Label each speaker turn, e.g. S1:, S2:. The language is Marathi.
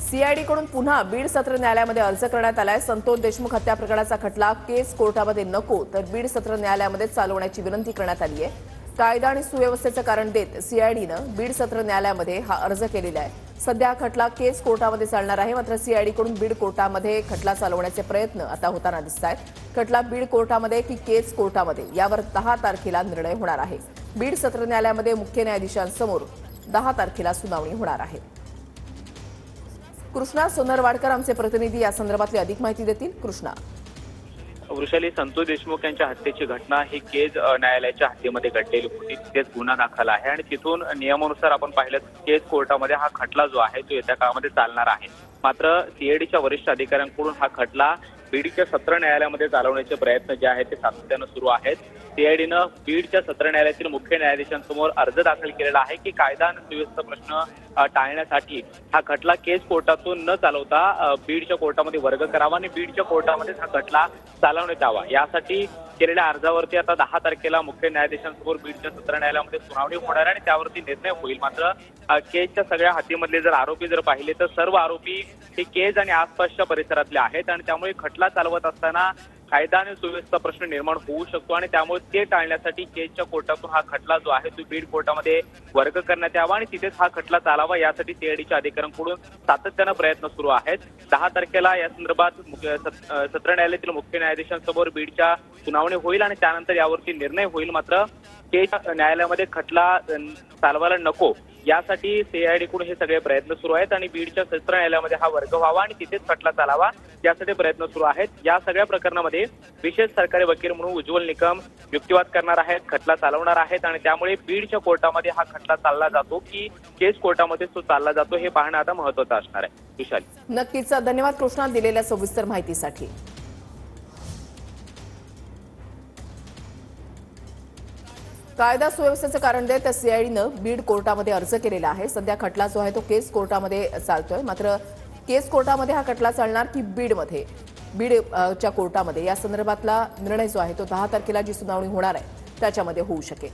S1: सीआयडीकडून पुन्हा बीड सत्र न्यायालयामध्ये अर्ज करण्यात आलाय। संतोष देशमुख हत्या प्रकरणाचा खटला केस कोर्टामध्ये नको तर बीड सत्र न्यायालयामध्ये चालवण्याची विनंती करण्यात आली आहे। कायदा आणि सुव्यवस्थेचं कारण देत सीआयडीनं बीड सत्र न्यायालयामध्ये हा अर्ज केलेला आहे। सध्या खटला केस कोर्टामध्ये चालणार आहे, मात्र सीआयडीकडून बीड कोर्टामध्ये खटला चालवण्याचे प्रयत्न आता होताना दिसत आहेत। खटला बीड कोर्टामध्ये की केस कोर्टामध्ये यावर 10 तारखेला निर्णय होणार आहे। बीड सत्र न्यायालयामध्ये मुख्य न्यायाधीशांसमोर 10 तारखेला सुनावणी होणार आहे। कृष्णा सोनरवाडकर आमचे प्रतिनिधी या संदर्भातली अधिक माहिती देतील। कृष्णा,
S2: वृषाली, संतोष देशमुख यांच्या हत्येची घटना ही केज न्यायालयाच्या हद्दीमध्ये घडलेली होती। तिथेच गुन्हा दाखल आहे आणि तिथून नियमानुसार आपण पाहिलं केज कोर्टामध्ये हा खटला जो आहे तो येत्या काळामध्ये चालणार आहे। मात्र सीआयडीच्या वरिष्ठ अधिकाऱ्यांकडून हा खटला बीडच्या सत्र न्यायालयामध्ये चालवण्याचे प्रयत्न जे आहेत ते सातत्यानं सुरू आहेत। सीआयडीनं बीडच्या सत्र न्यायालयातील मुख्य न्यायाधीशांसमोर अर्ज दाखल केलेला आहे की कायदा आणि सुव्यवस्था प्रश्न टाळण्यासाठी हा खटला केस कोर्टातून न चालवता बीडच्या कोर्टामध्ये वर्ग करावा आणि बीडच्या कोर्टामध्येच हा खटला चालवण्यात यावा। यासाठी केलेल्या अर्जावरती आता 10 तारखेला मुख्य न्यायाधीशांसमोर बीडच्या सत्र न्यायालयामध्ये सुनावणी होणार आणि त्यावरती निर्णय होईल। मात्र केजच्या सगळ्या हद्दीमधले जर आरोपी पाहिले तर सर्व आरोपी हे केज आणि आसपासच्या परिसरातले आहेत आणि त्यामुळे खटला चालवत असताना कायदा आणि सुव्यवस्था प्रश्न निर्माण होऊ शकतो आणि त्यामुळे ते टाळण्यासाठी केजच्या कोर्टातून हा खटला जो आहे तो बीड कोर्टामध्ये वर्ग करण्यात यावा आणि तिथेच हा खटला चालावा, यासाठी सीआयडीच्या अधिकाऱ्यांकडून सातत्यानं प्रयत्न सुरू आहेत। 10 तारखेला या संदर्भात सत्र न्यायालयातील मुख्य न्यायाधीशांसमोर बीडच्या सुनावणी होईल आणि त्यानंतर यावरती निर्णय होईल। मात्र केज न्यायालयामध्ये खटला चालवायला नको यासाठी सीआयडीकडून हे सगळे प्रयत्न सुरू आहेत आणि बीडच्या सत्र न्यायालयामध्ये हा वर्ग व्हावा आणि तिथेच खटला चालावा यासाठी प्रयत्न सुरू आहेत। या सगळ्या प्रकरणामध्ये विशेष सरकारी वकील म्हणून उज्ज्वल निकम युक्तिवाद करणार आहेत, खटला चालवणार आहेत आणि त्यामुळे बीडच्या कोर्टामध्ये हा खटला चालला जातो की केस कोर्टामध्ये तो चालला जातो हे पाहणं आता महत्त्वाचं असणार आहे। विशाली,
S1: नक्कीच धन्यवाद कृष्णा दिलेल्या सविस्तर माहितीसाठी। कायदा सुव्यवस्थेचं कारण देत सीआयडीनं बीड कोर्टामध्ये अर्ज केलेला आहे। सध्या खटला जो आहे तो केस कोर्टामध्ये चालतोय, मात्र केस कोर्टामध्ये हा खटला चालणार की बीडच्या कोर्टामध्ये या संदर्भातला निर्णय जो आहे तो 10 तारखेला जी सुनावणी होणार आहे त्याच्यामध्ये होऊ शकेल।